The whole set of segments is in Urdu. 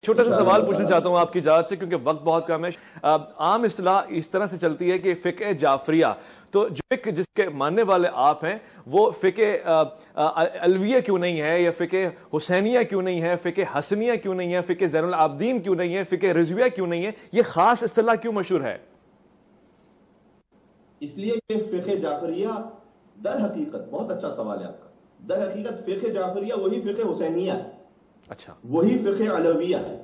چھوٹا سا سوال پوچھنا چاہتا ہوں آپ کی اجازت سے، کیونکہ وقت بہت کم ہے۔ عام اصطلاح اس طرح سے چلتی ہے کہ فقہ جعفریہ، تو جو فقہ جس کے ماننے والے آپ ہیں وہ فقہ علویہ کیوں نہیں ہے، یا فقہ حسینیہ کیوں نہیں ہے، فقہ حسنیہ کیوں نہیں ہے، فقہ زین العابدین کیوں نہیں ہے، فقہ رضویہ کیوں نہیں ہے؟ یہ خاص اصطلاح کیوں مشہور ہے؟ اس لیے کہ فقہ جعفریہ در حقیقت، بہت اچھا سوال ہے آپ کا، در حقیقت فقہ جعفریہ وہی فقہ حسینیہ ہے، اچھا، وہی فقہ علویہ ہے۔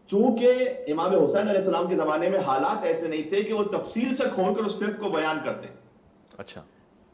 چونکہ امام حسین علیہ السلام کے زمانے میں حالات ایسے نہیں تھے کہ وہ تفصیل سے کھول کر اس فقہ کو بیان کرتے، اچھا،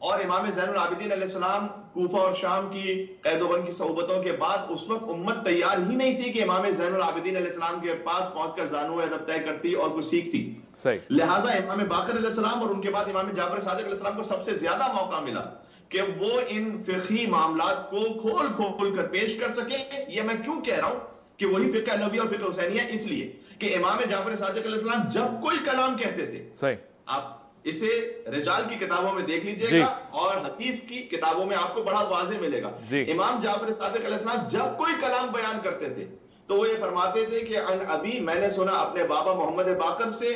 اور امام زین العابدین علیہ السلام کوفہ اور شام کی قید و بند کی صحبتوں کے بعد اس وقت امت تیار ہی نہیں تھی کہ امام زین العابدین علیہ السلام کے پاس پہنچ کر زانو ادب طے کرتی اور کچھ سیکھتی۔ صحیح۔ لہٰذا امام باقر علیہ السلام اور ان کے بعد امام جعفر صادق علیہ السلام کو سب سے زیادہ موقع ملا کہ وہ ان فقہی معاملات کو کھول کھول کر پیش کر سکیں۔ یہ میں کیوں کہہ رہا ہوں کہ وہی فقہ علویہ اور فقہ حسینیہ؟ اس لیے کہ امام جعفر صادق علیہ السلام جب کوئی کلام کہتے تھے، صحیح، آپ اسے رجال کی کتابوں میں دیکھ لیجئے گا اور حدیث کی کتابوں میں آپ کو بڑا واضح ملے گا، امام جعفر صادق علیہ السلام جب کوئی کلام بیان کرتے تھے تو وہ یہ فرماتے تھے کہ عن ابی، میں نے سنا اپنے بابا محمد باقر سے،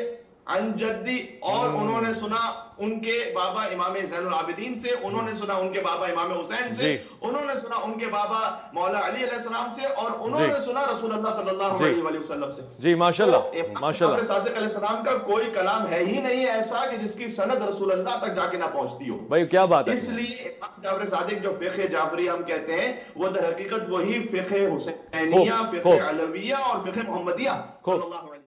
عن جدی، اور انہوں نے سنا ان کے بابا امام زین العابدین سے، انہوں نے سنا ان کے بابا امام حسین سے، انہوں نے سنا ان کے بابا مولا علی علیہ السلام سے، اور انہوں نے سنا رسول اللہ صلی اللہ علیہ وآلہ وسلم سے۔ جی ماشاءاللہ، ماشاءاللہ۔ امام صادق علیہ السلام کا کوئی کلام ہے ہی نہیں ایسا کہ جس کی سند رسول اللہ تک جا کے نہ پہنچتی ہو۔ بھائی کیا بات ہے! اس لیے امام جعفر صادق جو فقہ جعفری ہم کہتے ہیں، وہ در حقیقت وہی فقہ حسینیہ، فقہ علویہ اور فقہ محمدیہ صلی اللہ علیہ وسلم